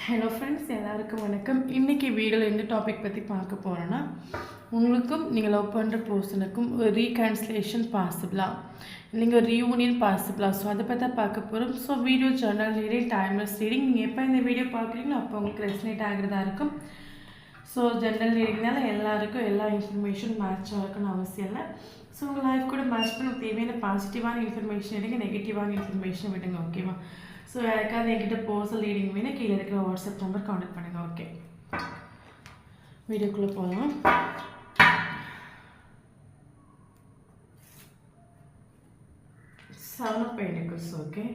Hello friends, எல்லாருக்கும் வணக்கம். இன்றைக்கி வீடியோவில் எந்த டாபிக் பற்றி பார்க்க போகிறோன்னா, உங்களுக்கும் நீங்கள் லவ் பண்ணுற பர்சனுக்கும் ஒரு ரீகன்சிலேஷன் பாசிபிளா, இல்லைங்க ஒரு ரீயூனியன் பாசிபிளா, ஸோ அதை பற்றி தான் பார்க்க போகிறோம். So video journal reading, timeless reading, நீங்கள் எப்போ இந்த வீடியோ பார்க்குறீங்களோ அப்போ உங்களுக்கு ரெசனேட் ஆகிறதா இருக்கும். ஸோ ஜென்ரல் ரீடிங்னால எல்லாருக்கும் எல்லா இன்ஃபர்மேஷனும் மேட்ச் ஆகணும்னு அவசியம் இல்லை. ஸோ உங்கள் லைஃப் கூட மேட்ச் பண்ண தேவையான பாசிட்டிவான இன்ஃபர்மேஷன் எடுங்க, நெகட்டிவான இன்ஃபர்மேஷன் விடுங்க. ஓகேவா? ஸோ யாருக்காவது என்கிட்ட பர்சனல் ரீடிங் வேணும், கீழே இருக்கிற வாட்ஸ்அப் நம்பர் கான்டாக்ட் பண்ணுங்கள். ஓகே, வீடியோக்குள்ளே போகலாம். Seven of Pentacles. Okay,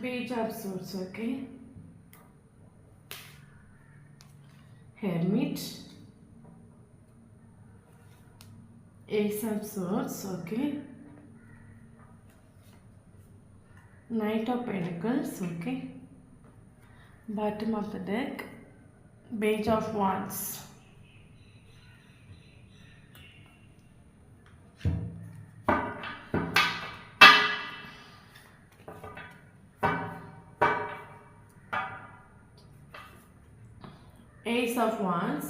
Page of Swords. Okay, Hermit, Ace of Swords. Okay, Knight of Pentacles. Okay, bottom of the deck, Page of Wands. Ace of Wands,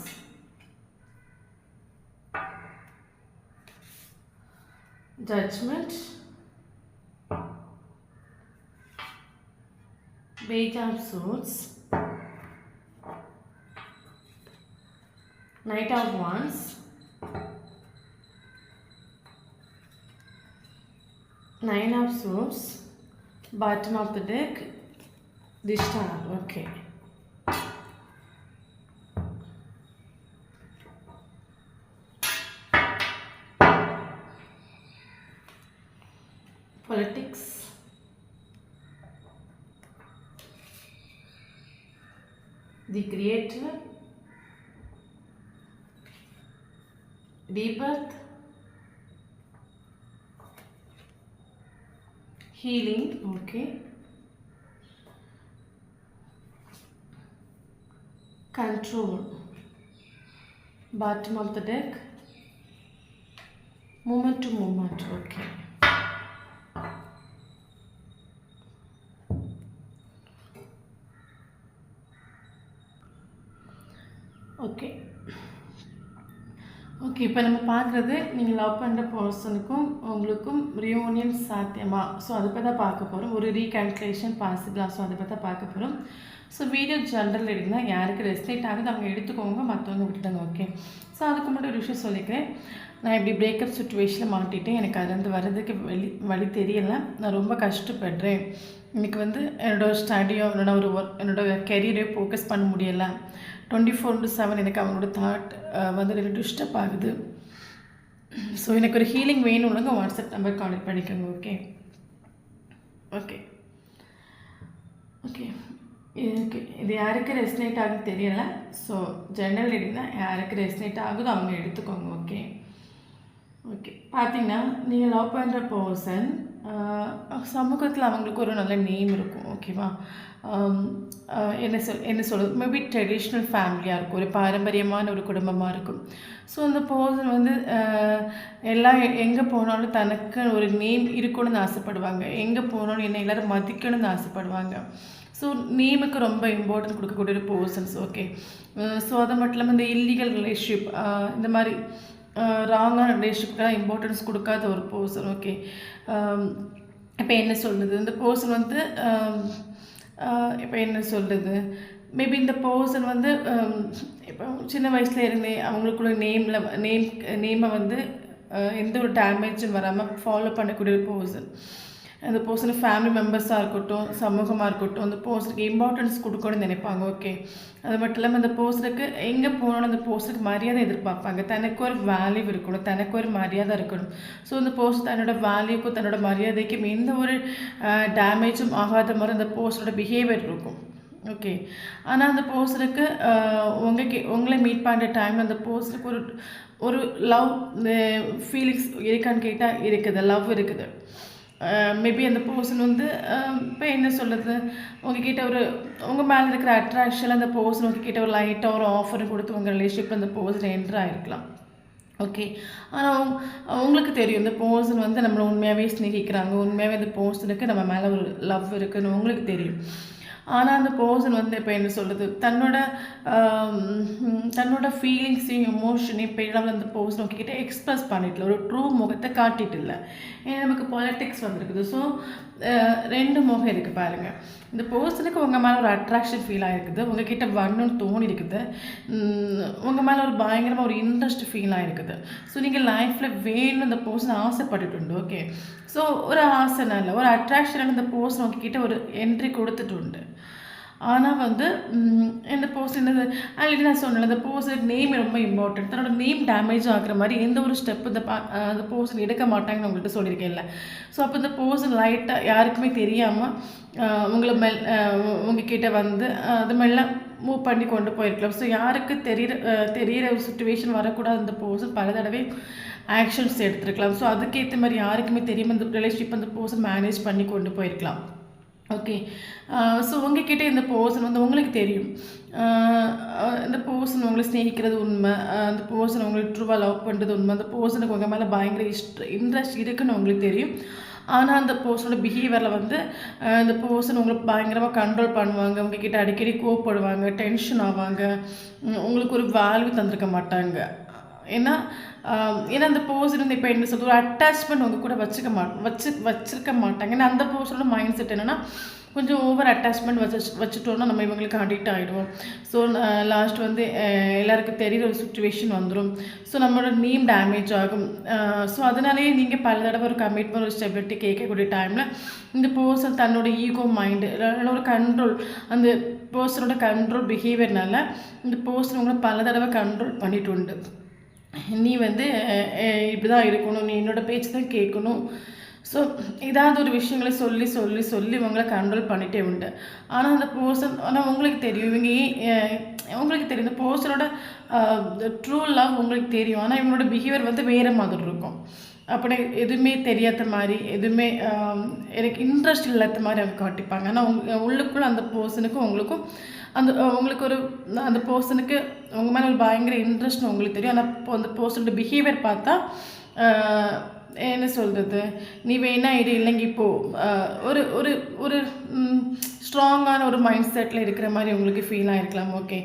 Judgment, Page of Swords, Knight of Wands, Nine of Swords, bottom of the deck, the Star. Okay, Politics, the Creator, Rebirth, Healing. Okay, Control, bottom of the deck, Moment to Moment. Okay, okay okay இப்போ நம்ம பார்க்குறது, நீங்கள் love பண்ணுற பர்சனுக்கும் உங்களுக்கும் reunion சாத்தியமா, so அதை பற்றி தான் பார்க்க போகிறோம். ஒரு ரீகன்சிலேஷன் பாசிபிளா, ஸோ அதை பற்றி தான் பார்க்க போகிறோம். ஸோ வீடியோ ஜென்ரல் எடுங்கன்னா யாருக்கு ரெஸ்னேட் ஆகுது அவங்க எடுத்துக்கோங்க, மற்றவங்க விட்டுடுங்க. ஓகே, ஸோ அதுக்கு மட்டும் ஒரு விஷயம் சொல்லிக்கிறேன். நான் இப்படி பிரேக்கப் சுச்சுவேஷனில் மாட்டிட்டேன், எனக்கு அதுலேருந்து வர்றதுக்கு வழி தெரியலை, நான் ரொம்ப கஷ்டப்படுறேன். எனக்கு என்னோடய ஸ்டடியோ என்னோடய கெரியரையோ ஃபோக்கஸ் பண்ண முடியலை. 24/7 எனக்கு அவங்களோட தாட் really டிஸ்டர்ப் ஆகுது. ஸோ எனக்கு ஒரு ஹீலிங் வேணும்னுங்க வாட்ஸ்அப் நம்பர் கான்டெக்ட் பண்ணிக்கோங்க. ஓகே ஓகே ஓகே ஓகே இது யாருக்கு ரெஸ்னேட் ஆகுது தெரியலை. ஸோ ஜென்ரல் ரீடிங் தான், யாருக்கு ரெஸ்னேட் ஆகுதோ அவங்க எடுத்துக்கோங்க. ஓகே ஓகே பார்த்தீங்கன்னா, நீங்கள் லவ் பண்ணுற பர்சன் சமூகத்தில் அவங்களுக்கு ஒரு நல்ல நேம் இருக்கும். ஓகேவா? என்ன சொல்கிறது, மேபி ட்ரெடிஷ்னல் ஃபேமிலியாக இருக்கும், ஒரு பாரம்பரியமான ஒரு குடும்பமாக இருக்கும். ஸோ அந்த பர்சன் எல்லாம் எங்கே போனாலும் தனக்கு ஒரு நேம் இருக்கணும்னு ஆசைப்படுவாங்க, எங்கே போனாலும் என்ன எல்லோரும் மதிக்கணும்னு ஆசைப்படுவாங்க. ஸோ நேமுக்கு ரொம்ப இம்பார்ட்டன்ஸ் கொடுக்கக்கூடிய ஒரு பர்சன்ஸ். ஓகே, ஸோ அது மட்டும் இல்லாமல் இந்த இல்லீகல் ரிலேஷன்ஷிப், இந்த மாதிரி ராங்கான ரிலேஷன்ஷிப்க்கெல்லாம் இம்பார்ட்டன்ஸ் கொடுக்காத ஒரு பர்சன். ஓகே, இப்போ என்ன சொல்கிறது, இந்த பர்சன் இப்போ என்ன சொல்கிறது, மேபி இந்த பர்சன் இப்போ சின்ன வயசில் இருந்தே அவங்களுக்குள்ள நேமை எந்த ஒரு டேமேஜும் வராமல் ஃபாலோ பண்ணக்கூடிய ஒரு பர்சன். அந்த பர்சனுக்கு ஃபேமிலி மெம்பர்ஸாக இருக்கட்டும், சமூகமாக இருக்கட்டும், அந்த பர்சனுக்கு இம்பார்ட்டன்ஸ் கொடுக்கணும்னு நினைப்பாங்க. ஓகே, அது மட்டும் இல்லாமல் அந்த பர்சனுக்கு எங்கே போனாலும் அந்த பர்சனுக்கு மரியாதை எதிர்பார்ப்பாங்க. தனக்கு ஒரு வேல்யூ இருக்கணும், தனக்கு ஒரு மரியாதை இருக்கணும். ஸோ அந்த பர்சன் தன்னோட வேல்யூக்கும் தன்னோட மரியாதைக்கும் எந்த ஒரு டேமேஜும் ஆகாத மாதிரி அந்த பர்சனோட பிஹேவியர் இருக்கும். ஓகே, ஆனால் அந்த பர்சனுக்கு உங்களை மீட் பண்ணுற டைம் அந்த பர்சனுக்கு ஒரு லவ் ஃபீலிங்ஸ் இருக்கான்னு கேட்டால் இருக்குது, லவ் இருக்குது. மேபி அந்த பர்சன் வந்து இப்போ என்ன சொல்கிறது, உங்ககிட்ட உங்கள் மேலே இருக்கிற அட்ராக்ஷன் அந்த பர்சன் உங்ககிட்ட ஒரு லைட்டாக ஒரு ஆஃபர் கொடுத்து உங்கள் ரிலேஷன்ஷிப் அந்த பர்சன் என்ட்ரு ஆகிருக்கலாம். ஓகே. ஆனால் உங்களுக்கு தெரியும் இந்த பர்சன் வந்து நம்மளை உண்மையாகவே ஸ்நேகிக்கிறாங்க, உண்மையாகவே அந்த பர்சனுக்கு நம்ம மேலே ஒரு லவ் இருக்குதுன்னு உங்களுக்கு தெரியும். ஆனால் அந்த பர்சன் வந்து இப்போ என்ன சொல்கிறது, தன்னோட ஃபீலிங்ஸையும் எமோஷனையும் இப்போ இடம் அந்த பர்சன் உங்ககிட்ட எக்ஸ்ப்ரெஸ் பண்ணிட்டல, ஒரு ட்ரூ முகத்தை காட்டிட்டு இல்லை. ஏன்னா நமக்கு பாலிட்டிக்ஸ் வந்துருக்குது. ஸோ 2 முகம் இருக்குது பாருங்கள். இந்த பர்சனுக்கு உங்கள் மேலே ஒரு அட்ராக்ஷன் ஃபீல் ஆகிருக்குது, உங்ககிட்ட வரணும்னு தோணி இருக்குது, உங்கள் மேலே ஒரு பயங்கரமாக ஒரு இன்ட்ரெஸ்ட் ஃபீல் ஆகிருக்குது. ஸோ நீங்கள் லைஃப்பில் வேணும் இந்த பர்சன் ஆசைப்பட்டுட்டு ஓகே. ஸோ ஒரு ஆசைனால ஒரு அட்ராக்ஷனால இந்த பர்சன் உங்ககிட்ட ஒரு என்ட்ரி கொடுத்துட்டு உண்டு. ஆனால் வந்து இந்த பர்சன் ஆல்ரெடி நான் சொன்னேன், இந்த பர்சனுக்கு நேம் ரொம்ப இம்பார்ட்டன்ட். தன்னோட நேம் டேமேஜ் ஆகிற மாதிரி எந்த ஒரு ஸ்டெப்பு அந்த பர்சன் எடுக்க மாட்டாங்கன்னு உங்கள்கிட்ட சொல்லியிருக்கேன்ல. ஸோ அப்போ இந்த பர்சன் லைட்டாக யாருக்குமே தெரியாமல் உங்ககிட்ட வந்து அது மாதிரிலாம் மூவ் பண்ணி கொண்டு போயிருக்கலாம். ஸோ யாருக்கு தெரிகிற ஒரு சுச்சுவேஷன் வரக்கூடாது, அந்த பர்சன் பல தடவை ஆக்ஷன்ஸ் எடுத்துருக்கலாம். ஸோ அதுக்கேற்ற மாதிரி யாருக்குமே தெரியாமல் இந்த ரிலேஷன்ஷிப் அந்த பர்சன் மேனேஜ் பண்ணி கொண்டு போயிருக்கலாம். ஓகே. ஸோ உங்ககிட்ட இந்த பர்சன் வந்து உங்களுக்கு தெரியும், இந்த பர்சன் உங்களை ஸ்நேகிக்கிறது உண்மை, அந்த பர்சன் உங்களுக்கு ட்ரூவாக லவ் பண்ணுறது உண்மை, அந்த பர்சனுக்கு உங்கள் மேலே பயங்கர இன்ட்ரெஸ்ட் இருக்குன்னு உங்களுக்கு தெரியும். ஆனால் அந்த பர்சனோட பிஹேவியரில் வந்து இந்த பர்சன் உங்களுக்கு பயங்கரமாக கண்ட்ரோல் பண்ணுவாங்க, உங்ககிட்ட அடிக்கடி கோவப்படுவாங்க, டென்ஷன் ஆவாங்க, உங்களுக்கு ஒரு வேல்யூ தந்திருக்க மாட்டாங்க. ஏன்னா அந்த பர்சன் வந்து இப்போ என்ன சொல்கிறது, ஒரு அட்டாச்மெண்ட் உங்கள் கூட வச்சிருக்க மாட்டாங்க. ஏன்னா அந்த பர்சனோட மைண்ட் செட் என்னென்னா கொஞ்சம் ஓவர் அட்டாச்மெண்ட் வச்சுட்டோன்னா நம்ம இவங்களுக்கு அடிக்ட் ஆகிடுவோம். ஸோ லாஸ்ட் வந்து எல்லாருக்கும் தெரிகிற ஒரு சுச்சுவேஷன் வந்துடும். ஸோ நம்மளோட நேம் டேமேஜ் ஆகும். ஸோ அதனாலேயே நீங்கள் பல தடவை ஒரு கமிட்மெண்ட் ஒரு ஸ்டெபிலிட்டி கேட்கக்கூடிய டைமில் இந்த பர்சன் தன்னோட ஈகோ மைண்டு ஒரு கண்ட்ரோல், அந்த பர்சனோட கண்ட்ரோல் பிஹேவியர்னால இந்த பர்சன் உங்களை பல தடவை கண்ட்ரோல் பண்ணிட்டு உண்டு. நீ வந்து இப்படி தான் இருக்கணும், நீ என்னோடய பேச்சு தான் கேட்கணும். ஸோ ஏதாவது ஒரு விஷயங்களை சொல்லி சொல்லி சொல்லி உங்களை கண்ட்ரோல் பண்ணிகிட்டே உண்டு. ஆனால் அந்த பர்சன் உங்களுக்கு தெரியும், உங்களுக்கு தெரியும் இந்த பர்சனோட ட்ரூ லவ் உங்களுக்கு தெரியும். ஆனால் இவங்களோட பிஹேவியர் வந்து வேறு மாதிரி இருக்கும். அப்படி எதுவுமே தெரியாத மாதிரி, எதுவுமே எனக்கு இன்ட்ரெஸ்ட் இல்லாத மாதிரி அவங்க காட்டிப்பாங்க. ஆனால் உள்ளுக்குள்ள அந்த பர்சனுக்கும் உங்களுக்கும் உங்களுக்கு அந்த பர்சனுக்கு உங்கள் மேலே ஒரு பயங்கர இன்ட்ரெஸ்ட்னு உங்களுக்கு தெரியும். ஆனால் இப்போ அந்த பர்சனோட பிஹேவியர் பார்த்தா என்ன சொல்கிறது, நீ வேணா இது இல்லைங்க இப்போது ஒரு ஒரு ஒரு ஸ்ட்ராங்கான ஒரு மைண்ட் செட்டில் இருக்கிற மாதிரி உங்களுக்கு ஃபீல் ஆகிருக்கலாம். ஓகே.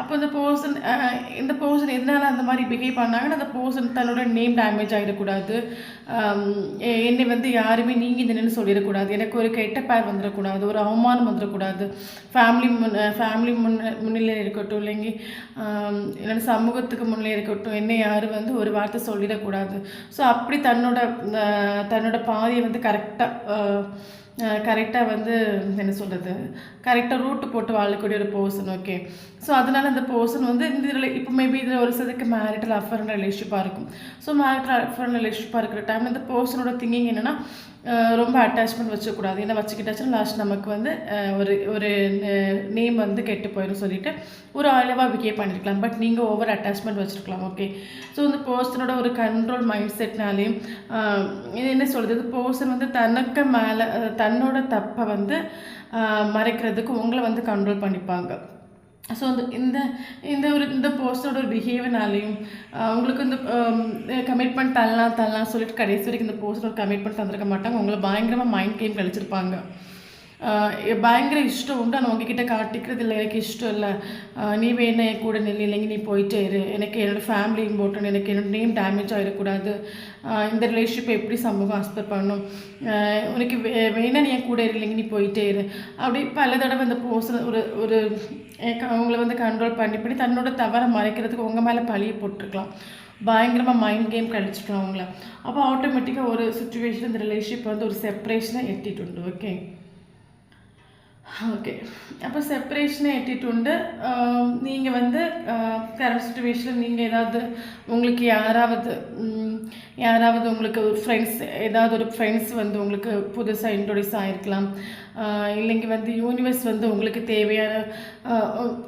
அப்போ இந்த பர்சன் எதனால் அந்த மாதிரி பிஹேவ் பண்ணாங்கன்னா அந்த பர்சன் தன்னோட நேம் டேமேஜ் ஆகிடக்கூடாது, என்னை வந்து யாருமே நீங்கள் இந்த சொல்லிடக்கூடாது, எனக்கு ஒரு கெட்ட பேர் வந்துடக்கூடாது, ஒரு அவமானம் வந்துடக்கூடாது, ஃபேமிலி முன்னிலை இருக்கட்டும், இல்லைங்க என்னோட சமூகத்துக்கு முன்னிலை இருக்கட்டும், என்னை யாரும் வந்து ஒரு வார்த்தை சொல்லிடக்கூடாது. ஸோ அப்படி தன்னோட பாதையை வந்து கரெக்டாக வந்து என்ன சொல்கிறது, கரெக்டாக ரூட்டு போட்டு வாழக்கூடிய ஒரு பர்சன். ஓகே. ஸோ அதனால் அந்த பர்சன் வந்து இப்போ மேபி இதில் ஒரு சிலருக்கு மேரிட்டல் அஃபர்னு ரிலேஷன்ஷிப்பாக இருக்கும். ஸோ மேரிட்டல் அஃபர்னு ரிலேஷன்ஷிப்பாக இருக்கிற டைம் இந்த பர்சனோட திங்கிங் என்னென்னா ரொம்ப அட்டாச்மெண்ட் வச்சக்கூடாது. ஏன்னா வச்சுக்கிட்டாச்சுன்னா லாஸ்ட் நமக்கு வந்து ஒரு நேம் வந்து கெட்டு போயிடும் சொல்லிட்டு ஒரு அளவாக பிஹேவ் பண்ணியிருக்கலாம். பட் நீங்கள் ஓவர் அட்டாச்மெண்ட் வச்சுருக்கலாம். ஓகே. ஸோ இந்த பர்சனோட ஒரு கண்ட்ரோல் மைண்ட் செட்னாலேயும் என்ன சொல்கிறது, பர்சன் வந்து தனக்கு மேலே தன்னோட தப்பை வந்து மறைக்கிறதுக்கு உங்களை வந்து கண்ட்ரோல் பண்ணிப்பாங்க. ஸோ இந்த பர்சனோட ஒரு பிஹேவியர்னாலையும் உங்களுக்கு இந்த கமிட்மெண்ட் தரலாம் சொல்லிட்டு கடைசி வரைக்கும் இந்த பர்சன் ஒரு கமிட்மெண்ட் தந்திருக்க மாட்டாங்க. உங்களை பயங்கரமாக மைண்ட் கேம் கழிச்சிருப்பாங்க. பயங்கர இஷ்டம் உண்டு, ஆனால் உங்ககிட்ட காட்டிக்கிறது இல்லை, எனக்கு இஷ்டம் இல்லை, நீ வேணா என் கூட நில், இல்லைங்க நீ போயிட்டே இரு, எனக்கு என்னோடய ஃபேமிலி இம்பார்ட்டன்ட், எனக்கு என்னோடய நேம் டேமேஜ் ஆகிடக்கூடாது, இந்த ரிலேஷன்ஷிப்பை எப்படி சமூகம் அக்செப்ட் பண்ணணும், உனக்கு வேணா நீ என் கூட இல்லைங்க நீ போயிட்டே இரு, அப்படி பல தடவை இந்த பர்சன் ஒரு அவங்கள வந்து கண்ட்ரோல் பண்ணி தன்னோட தவறை மறைக்கிறதுக்கு உங்கள் மேலே பழியை போட்டிருக்கலாம். பயங்கரமாக மைண்ட் கேம் கழிச்சிக்கலாம் அவங்கள. அப்போ ஆட்டோமேட்டிக்காக ஒரு சுச்சுவேஷன் இந்த ரிலேஷன்ஷிப் வந்து ஒரு செப்பரேஷனை எட்டிட்டு உண்டு. ஓகே. ஓகே. அப்போ செப்பரேஷனை எட்டிட்டு உண்டு. நீங்கள் வந்து கரண்ட் சுச்சுவேஷனில் நீங்கள் ஏதாவது உங்களுக்கு யாராவது உங்களுக்கு ஒரு ஏதாவது ஒரு ஃப்ரெண்ட்ஸ் வந்து உங்களுக்கு புதுசாக இன்ட்ரோடியூஸ் ஆகிருக்கலாம். இல்லைங்க வந்து யூனிவர்ஸ் வந்து உங்களுக்கு தேவையான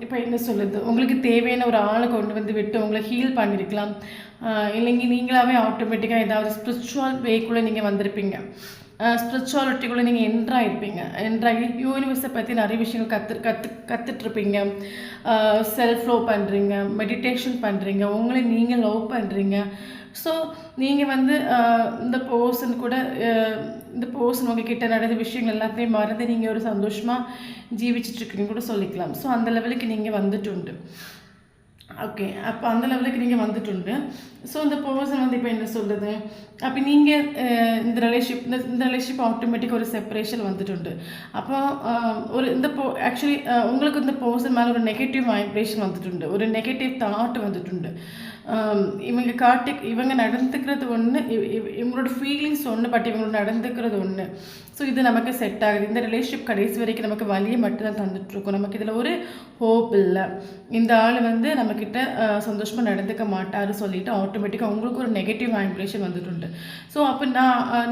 இப்போ என்ன சொல்லுது, உங்களுக்கு தேவையான ஒரு ஆளை கொண்டு வந்து விட்டு உங்களை ஹீல் பண்ணியிருக்கலாம். இல்லைங்க நீங்களாகவே ஆட்டோமேட்டிக்காக ஏதாவது ஸ்பிரிச்சுவல் வேக்குள்ளே நீங்கள் வந்திருப்பீங்க. ஸ்பிரிச்சுவாலிட்டிக்குள்ளே நீங்கள் என்ட்ராகி யூனிவர்ஸை பற்றி நிறைய விஷயங்கள் கற்றுட்ருப்பீங்க. செல்ஃப் லவ் பண்ணுறீங்க, மெடிடேஷன் பண்ணுறீங்க, உங்களை நீங்கள் லவ் பண்ணுறீங்க. ஸோ நீங்கள் வந்து இந்த பர்சன் உங்ககிட்ட நடந்த விஷயங்கள் எல்லாத்தையும் மறந்து நீங்கள் ஒரு சந்தோஷமாக ஜீவிச்சிட்ருக்கீங்க கூட சொல்லிக்கலாம். ஸோ அந்த லெவலுக்கு நீங்கள் வந்துட்டு ஓகே. அப்போ அந்த லெவலுக்கு நீங்கள் வந்துட்டு ஸோ இந்த பர்சன் வந்து இப்போ என்ன சொல்கிறது, அப்போ நீங்கள் இந்த ரிலேஷன்ஷிப் ஆட்டோமேட்டிக்காக ஒரு செப்பரேஷன் வந்துட்டு. அப்போ ஆக்சுவலி உங்களுக்கு இந்த பர்சன் மேலே ஒரு நெகட்டிவ் வைப்ரேஷன் வந்துட்டு, ஒரு நெகட்டிவ் தாட் வந்துட்டு. இவங்க நடந்துக்கிறது ஒன்று, இவங்களோட ஃபீலிங்ஸ் ஒன்று, பட் இவங்களோட நடந்துக்கிறது ஒன்று. ஸோ இது நமக்கு செட் ஆகுது. இந்த ரிலேஷன்ஷிப் கடைசி வரைக்கும் நமக்கு வலியை மட்டும்தான் தந்துட்டுருக்கோம். நமக்கு இதில் ஒரு ஹோப் இல்லை. இந்த ஆள் வந்து நம்மக்கிட்ட சந்தோஷமாக நடந்துக்க மாட்டார் சொல்லிட்டு ஆட்டோமேட்டிக்காக உங்களுக்கு ஒரு நெகட்டிவ் வைப்ரேஷன் வந்துட்டு. ஸோ அப்போ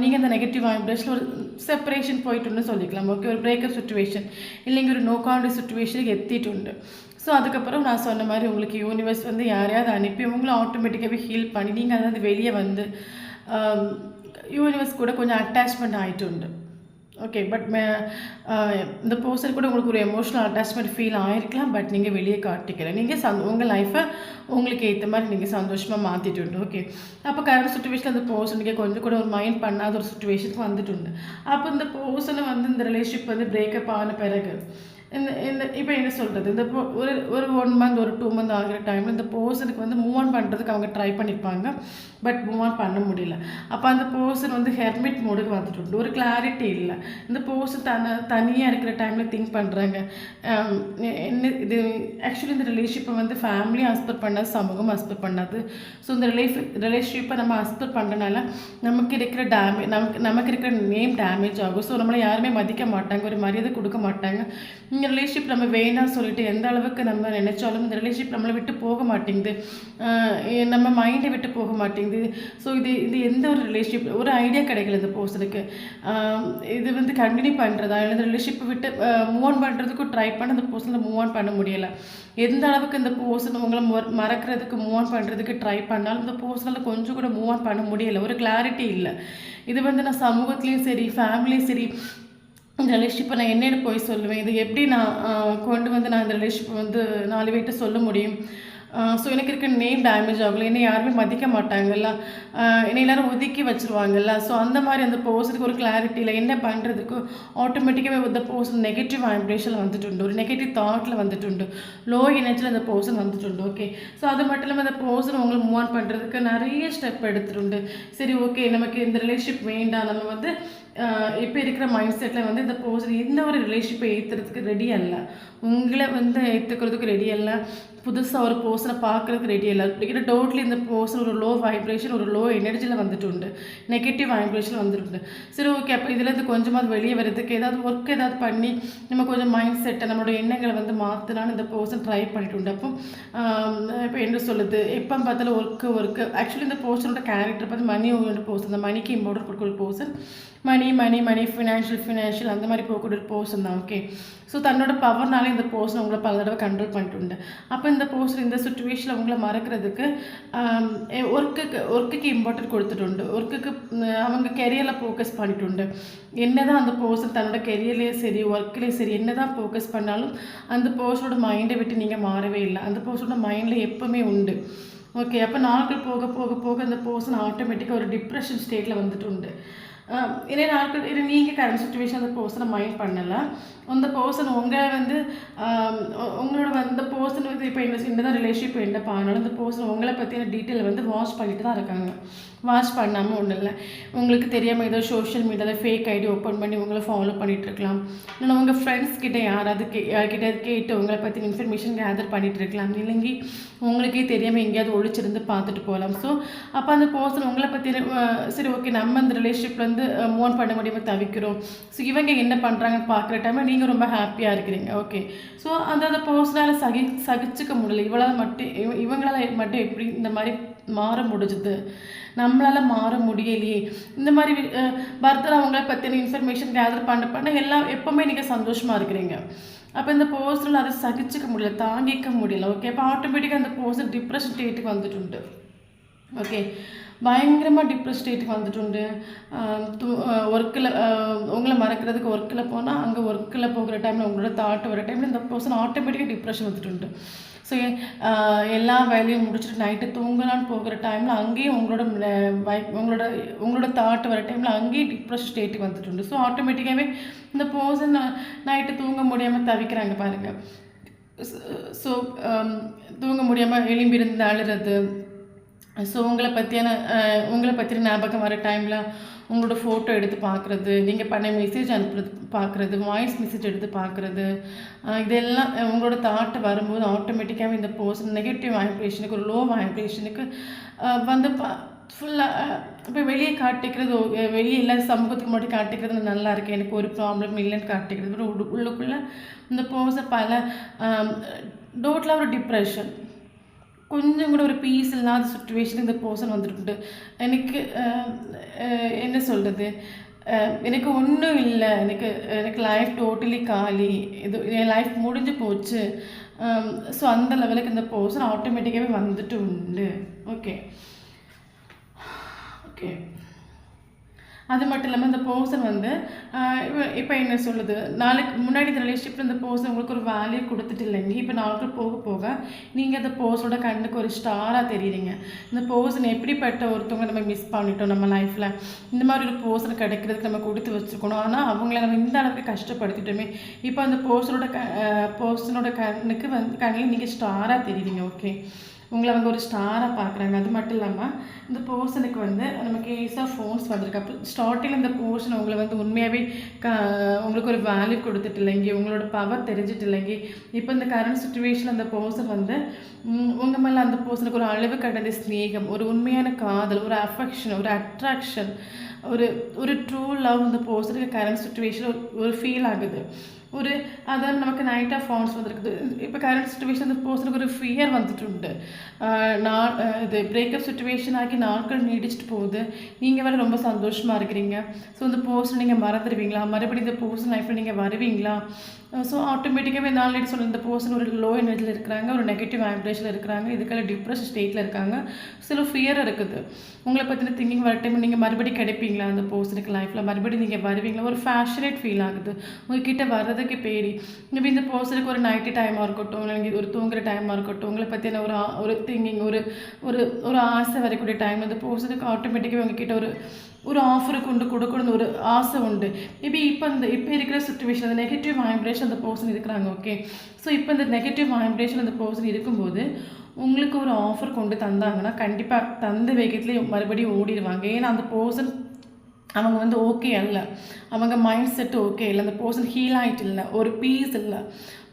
நீங்கள் அந்த நெகட்டிவ் வைப்ரேஷன் ஒரு செப்பரேஷன் போயிட்டுன்னு சொல்லிக்கலாம். ஓகே, ஒரு பிரேக்கப் சுச்சுவேஷன் இல்லைங்க ஒரு நோ கான்டாக்ட் சுச்சுவேஷனுக்கு எத்திட்டு. ஸோ அதுக்கப்புறம் நான் சொன்ன மாதிரி உங்களுக்கு யூனிவர்ஸ் வந்து யாரையாவது அனுப்பி உங்களை ஆட்டோமேட்டிக்காகவே ஹீல் பண்ணி நீங்கள் அதாவது வெளியே வந்து யூனிவர்ஸ் கூட கொஞ்சம் அட்டாச்மெண்ட் ஆகிட்டு. ஓகே, பட் இந்த பர்சன் கூட உங்களுக்கு ஒரு எமோஷ்னல் அட்டாச்மெண்ட் ஃபீல் ஆகிருக்கலாம். பட் நீங்கள் வெளியே காட்டிக்கல. நீங்கள் உங்கள் லைஃப்பை உங்களுக்கு ஏற்ற மாதிரி நீங்கள் சந்தோஷமாக மாற்றிட்டு. ஓகே, அப்போ கரண்ட் சுச்சுவேஷன் அந்த பர்சனுக்கு கொஞ்சம் கூட ஒரு மைண்ட் பண்ணாத ஒரு சுச்சுவேஷனுக்கு வந்துட்டு. அப்போ இந்த பர்சனை வந்து இந்த ரிலேஷன்ஷிப் வந்து பிரேக்கப் ஆன பிறகு இப்போ என்ன சொல்கிறது, இந்த ஒரு 1 month ஒரு 2 month ஆகிற டைமில் இந்த பர்சனுக்கு வந்து மூவ் ஆன் பண்ணுறதுக்கு அவங்க ட்ரை பண்ணியிருப்பாங்க. பட் மூவ் ஆன் பண்ண முடியல. அப்போ அந்த பர்சன் வந்து ஹெர்மிட் மோடுக்கு வந்துட்டு, ஒரு கிளாரிட்டி இல்லை. இந்த பர்சன் தனியாக இருக்கிற டைமில் திங்க் பண்ணுறாங்க. இது ஆக்சுவலி இந்த ரிலேஷன்ஷிப்பை வந்து ஃபேமிலி அஸ்பெக்ட் பண்ணாது, சமூகம் அஸ்பெக்ட் பண்ணாது. ஸோ இந்த ரிலேஷன்ஷிப்பை நம்ம அஸ்பெக்ட் பண்ணுறனால நமக்கு இருக்கிற நமக்கு இருக்கிற நேம் டேமேஜ் ஆகும். ஸோ நம்மளை யாருமே மதிக்க மாட்டாங்க, ஒரு மரியாதை கொடுக்க மாட்டாங்க. இந்த ரிலேஷன்ஷிப் நம்ம வேணாம்னு சொல்லிட்டு எந்த அளவுக்கு நம்ம நினைச்சாலும் இந்த ரிலேஷன்ஷிப் நம்மளை விட்டு போக மாட்டேங்குது, நம்ம மைண்டை விட்டு போக மாட்டேங்குது. ஸோ இது எந்த ஒரு ரிலேஷன்ஷிப் ஒரு ஐடியா கிடைக்கல இந்த பர்சனுக்கு. இது வந்து கண்டினியூ பண்ணுறதா இல்லை இந்த ரிலேஷன்ஷிப்பை விட்டு மூவ் ஆன் பண்ணுறதுக்கும் ட்ரை பண்ண அந்த பர்சனில் மூவ் ஆன் பண்ண முடியலை. எந்த அளவுக்கு இந்த பர்சன் உங்களை மறக்கிறதுக்கு மூவ் ஆன் பண்ணுறதுக்கு ட்ரை பண்ணாலும் இந்த பர்சனில் கொஞ்சம் கூட மூவ் ஆன் பண்ண முடியலை, ஒரு கிளாரிட்டி இல்லை. இது வந்து நான் சமூகத்துலேயும் சரி ஃபேமிலியும் சரி இந்த ரிலேஷன்ஷிப்பை நான் என்னென்னு போய் சொல்லுவேன், இது எப்படி நான் கொண்டு வந்து நான் இந்த ரிலேஷன்ஷிப்பை வந்து 4 பேர்கிட்ட சொல்ல முடியும். ஸோ எனக்கு இருக்க நேம் டேமேஜ் ஆகலை, என்னை யாருமே மதிக்க மாட்டாங்கல்ல, என்னை எல்லோரும் ஒதுக்கி வச்சுருவாங்கல்ல. ஸோ அந்த மாதிரி அந்த பர்சனுக்கு ஒரு கிளாரிட்டி இல்லை, என்ன பண்ணுறதுக்கு ஆட்டோமேட்டிக்காகவே இந்த பர்சன் நெகட்டிவ் வைப்ரேஷனில் வந்துட்டு, ஒரு நெகட்டிவ் தாட்டில் வந்துட்டு, லோ எனர்ஜியில் அந்த பர்சன் வந்துட்டு. ஓகே, ஸோ அது மட்டும் இல்லாமல் அந்த பர்சன் உங்களை மூவ் ஆன் பண்ணுறதுக்கு நிறைய ஸ்டெப் எடுத்துட்டு. சரி, ஓகே, நமக்கு இந்த ரிலேஷன்ஷிப் வேண்டாம், நம்ம வந்து இப்போ இருக்கிற மைண்ட் செட்டில் வந்து இந்த பர்சன் எந்த ஒரு ரிலேஷன்ஷிப்பை ஏற்றுறதுக்கு ரெடி அல்ல, உங்களை வந்து ஏற்றுக்கிறதுக்கு ரெடி அல்ல, புதுசாக ஒரு பர்சனை பார்க்குறதுக்கு ரெடி இல்லை. இப்படி டோட்டலி இந்த பர்சன் ஒரு லோ வைப்ரேஷன் ஒரு லோ எனர்ஜியில் வந்துட்டு, நெகட்டிவ் வைப்ரேஷன் வந்துட்டு. சரி, ஓகே, அப்போ இதுலேருந்து கொஞ்சமாக வெளியே வர்றதுக்கு ஒர்க் ஏதாவது பண்ணி நம்ம கொஞ்சம் மைண்ட் செட்டை நம்மளோட எண்ணங்களை வந்து மாற்றலான்னு இந்த பர்சன் ட்ரை பண்ணிட்டு. அப்போ இப்போ என்ன சொல்லுது, எப்போ பார்த்தாலும் ஒர்க்கு ஆக்சுவலி இந்த பர்சனோட கேரக்டர் பார்த்து மணி ஒரு பர்சன், இந்த மணிக்கு இம்பார்ட்டன்ட் கொடுக்குற பர்சன், மணி ஃபினான்ஷியல் அந்த மாதிரி போகக்கூடிய ஒரு பர்சன் தான். ஓகே, ஸோ தன்னோட பவர்னாலே இந்த பர்சன் உங்களை பல தடவை கண்ட்ரோல் பண்ணிட்டு. அப்போ இந்த பர்சன் இந்த சுச்சுவேஷனில் உங்களை மறக்கிறதுக்கு ஒர்க்குக்கு இம்பார்ட்டன்ட் கொடுத்துட்டு, ஒர்க்குக்கு அவங்க கெரியரில் ஃபோக்கஸ் பண்ணிட்டு. என்ன தான் அந்த பர்சன் தன்னோட கெரியர்லேயும் சரி ஒர்க்லேயும் சரி என்ன தான் ஃபோக்கஸ் பண்ணாலும் அந்த பர்சனோட மைண்டை விட்டு நீங்கள் மாறவே இல்லை, அந்த பர்சனோட மைண்டில் எப்போவுமே உண்டு. ஓகே, அப்போ நாட்கள் போக போக போக அந்த பர்சன் ஆட்டோமேட்டிக்காக ஒரு டிப்ரெஷன் ஸ்டேட்டில் வந்துட்டு. இதே நாட்கள் இது நீங்கள் கரண்ட் சுச்சுவேஷன் அந்த பர்சனை மைண்ட் பண்ணலை, அந்த பர்சன் உங்களை வந்து உங்களோட அந்த பர்சன் வந்து இப்போ என்ன தான் ரிலேஷன்ஷிப் என்ன பண்ணாலும் அந்த பர்சன் உங்களை பற்றின டீட்டெயில் வந்து வாட்ச் பண்ணிட்டு தான் இருக்காங்க. வாட்ச் பண்ணாமல் ஒன்றும் இல்லை, உங்களுக்கு தெரியாமல் ஏதோ சோஷியல் மீடியாவில் ஃபேக் ஐடி ஓப்பன் பண்ணி உங்களை ஃபாலோ பண்ணிகிட்ருக்கலாம், இல்லைன்னா உங்கள் ஃப்ரெண்ட்ஸ் கிட்டே யார்கிட்ட கேட்டு உங்களை பற்றி இன்ஃபர்மேஷன் கேதர் பண்ணிகிட்ருக்கலாம், இல்லைங்கி உங்களுக்கே தெரியாமல் எங்கேயாவது ஒழிச்சிருந்து பார்த்துட்டு போகலாம். ஸோ அப்போ அந்த பர்சன் உங்களை பற்றி சரி, ஓகே, நம்ம அந்த ரிலேஷன்ஷிப்பில் வந்து மூவ் ஆன் பண்ண முடியாமல் தவிக்கிறோம், ஸோ இவங்க என்ன பண்ணுறாங்கன்னு பார்க்குற டைமில் நீங்கள் ரொம்ப ஹாப்பியாக இருக்கிறீங்க. ஓகே, ஸோ அந்த பர்சனால் சகிச்சுக்க முடியல, இவங்களால் மட்டும் எப்படி இந்த மாதிரி மாற முடிஞ்சுது, நம்மளால் மாற முடியலையே, இந்த மாதிரி பர்தர் அவங்கள பற்றின இன்ஃபர்மேஷன் கேதர் பண்ண எல்லாம் எப்போவுமே நீங்கள் சந்தோஷமாக இருக்கிறீங்க. அப்போ இந்த பர்சனால் அதை சகிச்சுக்க முடியல, தாங்கிக்க முடியல. ஓகே, அப்போ ஆட்டோமேட்டிக்காக அந்த பர்சன் டிப்ரெஷன் ஸ்டேட்டுக்கு வந்துட்டு. ஓகே, பயங்கரமாக டிப்ரெஸ் ஸ்டேட்டுக்கு வந்துட்டு ஒர்க்கில் உங்களை மறக்கிறதுக்கு ஒர்க்கில் போனால் அங்கே ஒர்க்கில் போகிற டைமில் உங்களோட தாட் வர டைமில் இந்த பர்சன் ஆட்டோமேட்டிக்காக டிப்ரெஷன் வந்துட்டு. ஸோ எல்லா வேலையும் முடிச்சுட்டு நைட்டு தூங்கலான்னு போகிற டைமில் அங்கேயும் உங்களோட தாட் வர டைமில் அங்கேயும் டிப்ரெஷன் ஸ்டேட்டுக்கு வந்துட்டு. ஸோ ஆட்டோமேட்டிக்காகவே இந்த பர்சன் நைட்டு தூங்க முடியாமல் தவிக்கிறாங்க பாருங்கள். ஸோ தூங்க முடியாமல் எழும்பியிருந்து அழுறது. ஸோ உங்களை பற்றின ஞாபகம் வர டைமில் உங்களோட ஃபோட்டோ எடுத்து பார்க்குறது, நீங்கள் பண்ண மெசேஜ் அனுப்புறது பார்க்குறது, வாய்ஸ் மெசேஜ் எடுத்து பார்க்குறது, இதெல்லாம் உங்களோட தாட்டை வரும்போது ஆட்டோமேட்டிக்காகவே இந்த பர்சன் நெகட்டிவ் வைப்ரேஷனுக்கு ஒரு லோ வைப்ரேஷனுக்கு வந்து ஃபுல்லாக இப்போ வெளியே காட்டிக்கிறது, வெளியே எல்லா சமூகத்துக்கு மட்டும் காட்டிக்கிறது நல்லா இருக்குது, எனக்கு ஒரு ப்ராப்ளம் இல்லைன்னு காட்டிக்கிறது. உள்ளுக்குள்ளே இந்த பர்சன் பல டோட்டலாக ஒரு டிப்ரெஷன், கொஞ்சம் கூட ஒரு பீஸ் இல்லாத சுச்சுவேஷன் இந்த பர்சன் வந்துட்டு. எனக்கு என்ன சொல்கிறது, எனக்கு ஒன்றும் இல்லை, எனக்கு லைஃப் டோட்டலி காலி, என் லைஃப் முடிஞ்சு போச்சு. ஸோ அந்த லெவலுக்கு இந்த பர்சன் ஆட்டோமேட்டிக்காகவே வந்துட்டு உண்டு. ஓகே. அது மட்டும் இல்லாமல் இந்த பர்சன் வந்து இப்போ என்ன சொல்லுது, நாளைக்கு முன்னாடி இந்த ரிலேஷன்ஷிப்பில் இந்த பர்சன் உங்களுக்கு ஒரு வேல்யூ கொடுத்துட்டு இல்லைங்க. இப்போ நாட்கள் போக போக நீங்கள் அந்த பர்சனோட கண்ணுக்கு ஒரு ஸ்டாராக தெரியுறீங்க. இந்த பர்சன் எப்படிப்பட்ட ஒருத்தவங்க நம்ம மிஸ் பண்ணிட்டோம் நம்ம லைஃப்பில், இந்த மாதிரி ஒரு பர்சன் கிடைக்கிறதுக்கு நம்ம கொடுத்து வச்சுருக்கணும். ஆனால் அவங்கள நம்ம இந்த அளவுக்கு கஷ்டப்படுத்திட்டோமே. இப்போ அந்த பர்சனோட கண்ணில் நீங்கள் ஸ்டாராக தெரியுறீங்க. ஓகே, உங்களை அவங்க ஒரு ஸ்டாராக பார்க்குறாங்க. அது மட்டும் இல்லாமல் இந்த பர்சனுக்கு வந்து நமக்கு ஏஸ் ஆஃப் ஃபோன்ஸ் வந்திருக்கு. அப்போ ஸ்டார்டிங்கில் இந்த பர்சன் உங்களை வந்து உண்மையாகவே உங்களுக்கு ஒரு வேல்யூ கொடுத்துட்டு இல்லைங்க, உங்களோட பவர் தெரிஞ்சிட்டு இல்லைங்க. இப்போ இந்த கரண்ட் சுச்சுவேஷனில் அந்த பர்சன் வந்து உங்கள் மேலே அந்த பர்சனுக்கு ஒரு அளவு கடந்த ஸ்நேகம், ஒரு உண்மையான காதல், ஒரு அஃபெக்ஷன், ஒரு அட்ராக்ஷன், ஒரு ட்ரூ லவ் இந்த பர்சனுக்கு கரண்ட் சுச்சுவேஷனில் ஒரு ஃபீல் ஆகுது. அதாவது நமக்கு நைட் ஆஃப் ஃபவுண்ட்ஸ் வந்துருக்குது. இப்போ கரண்ட் சுச்சுவேஷன் இந்த பர்சனுக்கு ஒரு ஃபியர் வந்துட்டு உண்டு. இது பிரேக்கப் சுச்சுவேஷன் ஆகி நாட்கள் நீடிச்சிட்டு போகுது. நீங்கள் வேறு ரொம்ப சந்தோஷமாக இருக்கிறீங்க. ஸோ இந்த பர்சன் நீங்கள் மறந்துடுவீங்களா, மறுபடியும் இந்த பர்சன் லைஃப்பில் நீங்கள் வருவீங்களா? ஸோ ஆட்டோமேட்டிக்காகவே இந்த ஆல்ரெடி சொல்ல இந்த பர்சன் ஒரு லோ எனர்ஜியில் இருக்கிறாங்க, ஒரு நெகட்டிவ் வைப்ரேஷனில் இருக்கிறாங்க, இதுக்கெல்லாம் டிப்ரெஷன் ஸ்டேட்டில் இருக்காங்க. சில ஃபியர் இருக்குது. உங்களை பற்றின திங்கிங் வர டைம் நீங்கள் மறுபடியும் கிடைப்பீங்களா அந்த பர்சனுக்கு லைஃப்பில், மறுபடியும் நீங்கள் வருவீங்களா? ஒரு ஃபேஷனேட் ஃபீல் ஆகுது உங்ககிட்ட வர்றதுக்கு பேடி. இப்போ இந்த பர்சனுக்கு ஒரு நைட்டு டைமாக இருக்கட்டும், இல்லை ஒரு தூங்குற டைமாக இருக்கட்டும், உங்களை பற்றின ஒரு திங்கிங், ஒரு ஆசை வரக்கூடிய டைம் அந்த பர்சனுக்கு ஆட்டோமேட்டிக்காக உங்ககிட்ட ஒரு ஆஃபரை கொண்டு கொடுக்கணும் ஒரு ஆசை உண்டு. இப்போ இருக்கிற சுச்சுவேஷன் அந்த நெகட்டிவ் வைப்ரேஷன் அந்த பர்சன் இருக்கிறாங்க. ஓகே, ஸோ இப்போ இந்த நெகட்டிவ் வைப்ரேஷன் அந்த பர்சன் இருக்கும்போது உங்களுக்கு ஒரு ஆஃபர் கொண்டு தந்தாங்கன்னா கண்டிப்பாக தந்த வேகத்துலேயே மறுபடியும் ஓடிடுவாங்க. ஏன்னா அந்த பர்சன் அவங்க வந்து ஓகே அல்ல, அவங்க மைண்ட் செட்டு ஓகே இல்லை, அந்த பர்சன் ஹீல் ஆகிட்டு இல்லை, ஒரு பீஸ் இல்லை.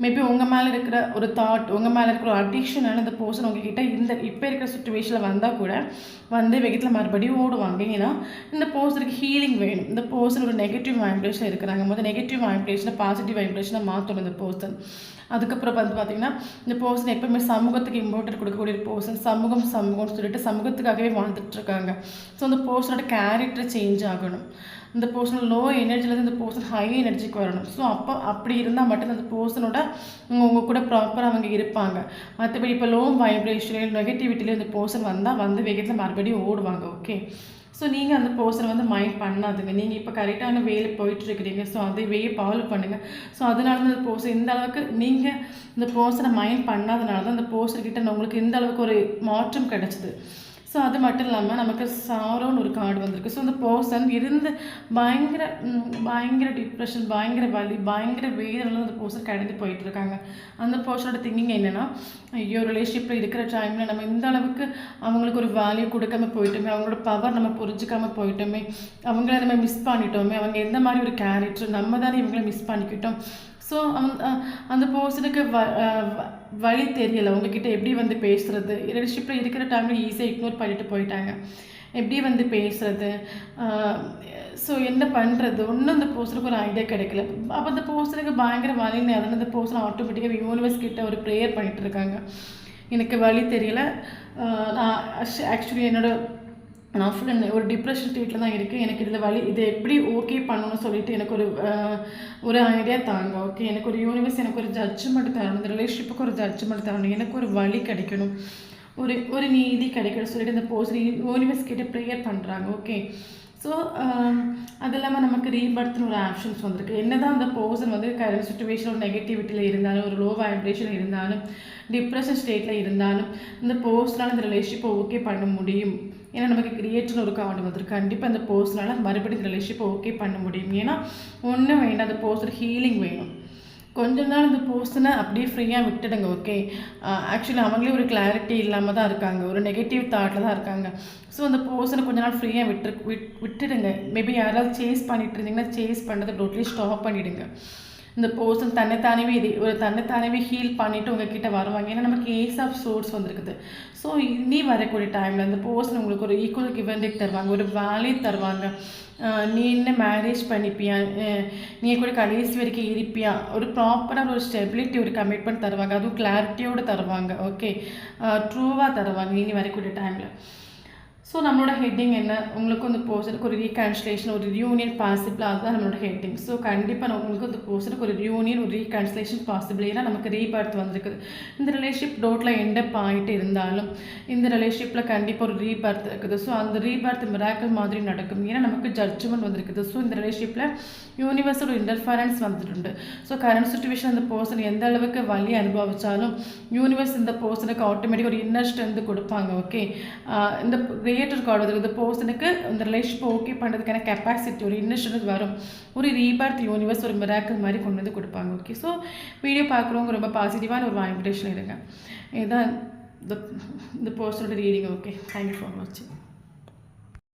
மேபி உங்கள் மேலே இருக்கிற ஒரு தாட், உங்கள் மேலே இருக்கிற ஒரு அடிக்ஷனான இந்த பர்சன் உங்ககிட்ட இப்போ இருக்கிற சுச்சுவேஷனில் வந்தால் கூட வந்து வேகத்தில் மறுபடியும் ஓடுவாங்க. ஏன்னா இந்த பர்சனுக்கு ஹீலிங் வேணும். இந்த பர்சன் ஒரு நெகட்டிவ் வைப்ரேஷன் இருக்கிறாங்க. முதல் நெகட்டிவ் வைப்ரேஷனை பாசிட்டிவ் வைப்ரேஷனை மாற்றணும் இந்த பர்சன். அதுக்கப்புறம் வந்து பார்த்திங்கன்னா இந்த பர்சன் எப்போவுமே சமூகத்துக்கு இம்பார்ட்டன்ட் கொடுக்கக்கூடிய ஒரு பர்சன், சமூகம்னு சொல்லிட்டு சமூகத்துக்காகவே வாழ்ந்துட்டுருக்காங்க. ஸோ அந்த பர்சனோட கேரக்டர் சேஞ்ச் ஆகணும். இந்த பர்சன் லோ எனர்ஜிலேருந்து இந்த பர்சன் ஹை எனர்ஜிக்கு வரணும். ஸோ அப்படி இருந்தால் மட்டும் அந்த பர்சனோட உங்கள் கூட ப்ராப்பராக அவங்க இருப்பாங்க. மற்றபடி இப்போ லோ வைப்ரேஷன் நெகட்டிவிட்டியில் இந்த பர்சன் வந்து வேகத்தில் மறுபடியும் ஓடுவாங்க. ஓகே, ஸோ நீங்கள் அந்த பர்சனை வந்து மைண்ட் பண்ணாதுங்க. நீங்கள் இப்போ கரெக்டான வேலை போயிட்டுருக்கிறீங்க. ஸோ அதே வேயை ஃபாலோ பண்ணுங்கள். ஸோ அதனால தான் இந்த பர்சன் இந்த அளவுக்கு நீங்கள் இந்த பர்சனை மைண்ட் பண்ணாதனால தான் இந்த பர்சன்கிட்ட உங்களுக்கு இந்த அளவுக்கு ஒரு மாற்றம் கிடச்சிது. ஸோ அது மட்டும் இல்லாமல் நமக்கு சாரோன்னு ஒரு கார்டு வந்திருக்கு. ஸோ அந்த பர்சன் இருந்து பயங்கர டிப்ரெஷன், பயங்கர வலி, பயங்கர வேதனைலாம் அந்த பர்சன் கடந்து போயிட்டுருக்காங்க. அந்த பர்சனோட திங்கிங் என்னென்னா, ஐயோ ரிலேஷன்ஷிப்பில் இருக்கிற டைமில் நம்ம இந்த அளவுக்கு அவங்களுக்கு ஒரு வேல்யூ கொடுக்காம போயிட்டோமே, அவங்களோட பவர் நம்ம புரிஞ்சிக்காமல் போயிட்டோமே, அவங்கள நம்ம மிஸ் பண்ணிட்டோமே, அவங்க எந்த மாதிரி ஒரு கேரக்டர், நம்ம தானே இவங்கள மிஸ் பண்ணிக்கிட்டோம். ஸோ அந்த பர்சனுக்கு வழி தெரியலை உங்ககிட்ட எப்படி வந்து பேசுகிறது. ரிலேஷன்ஷிப்பில் இருக்கிற டைமில் ஈஸியாக இக்னோர் பண்ணிட்டு போயிட்டாங்க. எப்படி வந்து பேசுகிறது, ஸோ என்ன பண்ணுறது, ஒன்றும் அந்த பர்சனுக்கு ஒரு ஐடியா கிடைக்கல. அப்போ அந்த பர்சனுக்கு பயங்கர வலின்னு அதனால் அந்த பர்சன் ஆட்டோமேட்டிக்காக யூனிவர்ஸ் கிட்ட ஒரு ப்ரேயர் பண்ணிகிட்ருக்காங்க. எனக்கு வழி தெரியலை, நான் ஆக்சுவலி நான் ஃபுல்லாக ஒரு டிப்ரெஷன் ஸ்டேட்டில் தான் இருக்குது, எனக்கு இதை எப்படி ஓகே பண்ணணும்னு சொல்லிட்டு எனக்கு ஒரு ஐடியா தாங்க. ஓகே, எனக்கு ஒரு யூனிவர்ஸ் எனக்கு ஒரு ஜட்ஜ்மெண்ட் தரணும், இந்த ரிலேஷன்ஷிப்புக்கு ஒரு ஜட்ஜ்மெண்ட் தரணும், எனக்கு ஒரு வழி கிடைக்கணும். ஒரு நீதி கிடைக்கணும்னு சொல்லிட்டு இந்த பர்சன் யூனிவர்ஸ் கிட்ட ப்ரேயர் பண்ணுறாங்க. ஓகே. ஸோ அது இல்லாமல் நமக்கு ரீபர்த்னு ஒரு ஆப்ஷன்ஸ் வந்திருக்கு. என்ன தான் அந்த பர்சன் வந்து கரண்ட் சுச்சுவேஷன் ஒரு நெகட்டிவிட்டியில் இருந்தாலும், ஒரு லோ வைப்ரேஷன் இருந்தாலும், டிப்ரெஷன் ஸ்டேட்டில் இருந்தாலும், இந்த பர்சனால் இந்த ரிலேஷன்ஷிப்பை ஓகே பண்ண முடியும். ஏன்னா நமக்கு கிரியேட்னு ஒரு கார்டு வந்துருக்கு. கண்டிப்பாக அந்த பர்சனால் மறுபடியும் இந்த ரிலேஷன்ஷிப்பை ஓகே பண்ண முடியும். ஏன்னா ஒன்றும் வேண்டாம், அந்த பர்சன் ஹீலிங் வேணும். கொஞ்ச நாள் இந்த பர்சனை அப்படியே ஃப்ரீயாக விட்டுடுங்க. ஓகே. ஆக்சுவலி அவங்களே ஒரு கிளாரிட்டி இல்லாமல் தான் இருக்காங்க, ஒரு நெகட்டிவ் தாட்டில் தான் இருக்காங்க. ஸோ அந்த பர்சனை கொஞ்ச நாள் ஃப்ரீயாக விட்டுடுங்க. மேபி யாராவது சேஸ் பண்ணிட்டு இருந்தீங்கன்னா சேஸ் பண்ணுறதை டோட்டலி ஸ்டாப் பண்ணிவிடுங்க. இந்த பர்சன் தன்னைத்தானவே ஹீல் பண்ணிவிட்டு உங்ககிட்ட வருவாங்க. ஏன்னா நமக்கு ஏஸ் ஆஃப் சோர்ஸ் வந்திருக்குது. ஸோ இனி வரக்கூடிய டைமில் இந்த பர்சன் உங்களுக்கு ஒரு ஈக்குவல் கிவ் அண்ட் டேக் தருவாங்க, ஒரு வேல்யூ தருவாங்க. நீ என்ன மேரேஜ் பண்ணிப்பியா, நீ கூட கடைசி வரைக்கும் இருப்பியா, ஒரு ப்ராப்பரான ஒரு ஸ்டெபிலிட்டி, ஒரு கமிட்மெண்ட் தருவாங்க. அதுவும் கிளாரிட்டியோடு தருவாங்க. ஓகே. ட்ரூவாக தருவாங்க இனி வரக்கூடிய டைமில். ஸோ நம்மளோட ஹெட்டிங் என்ன, உங்களுக்கும் இந்த பர்சனுக்கு ஒரு ரீகன்சிலேஷன், ஒரு ரியூனியன் பாசிபிள், அதுதான் நம்மளோட ஹெட்டிங். ஸோ கண்டிப்பாக உங்களுக்கு இந்த பர்சனுக்கு ஒரு ரியூனியன், ஒரு ரீகன்சிலேஷன் பாசிபிள். ஏன்னா நமக்கு ரீபர்த் வந்திருக்குது. இந்த ரிலேஷன்ஷிப் டோட்டலாக எண்டப் ஆகிட்டு இருந்தாலும் இந்த ரிலேஷன்ஷிப்பில் கண்டிப்பாக ஒரு ரீபர்த் இருக்குது. ஸோ அந்த ரீபர்த் மிராக்கிள் மாதிரி நடக்கும். ஏன்னா நமக்கு ஜட்ஜ்மெண்ட் வந்திருக்குது. ஸோ இந்த ரிலேஷன்ஷிப்பில் யூனிவர்ஸோட இன்டர்ஃபரன்ஸ் வந்துட்டு. ஸோ கரண்ட் சுச்சுவேஷன் அந்த பர்சன் எந்த அளவுக்கு வலி அனுபவித்தாலும் யூனிவர்ஸ் இந்த பர்சனுக்கு ஆட்டோமேட்டிக் ஒரு இன்னர் ஸ்ட்ரென்த் கொடுப்பாங்க. ஓகே. இந்த கிரியேட்டர் கார்டு வந்து இந்த பர்சனுக்கு இந்த ரிலேஷன்ஷிப்பை ஓகே பண்ணுறதுக்கான கெப்பாசிட்டி, ஒரு இன்னர் ஸ்ட்ரென்த் வரும். ஒரு ரீபர்த் யூனிவர்ஸ் ஒரு மிராக்கிள் மாதிரி கொண்டு வந்து கொடுப்பாங்க. ஓகே. ஸோ வீடியோ பார்க்குறவங்க ரொம்ப பாசிட்டிவான ஒரு வைப்ரேஷன் இருங்க. இதுதான் இந்த பர்சனோட ரீடிங். ஓகே. தேங்க்யூ ஃபார் வாட்சிங்.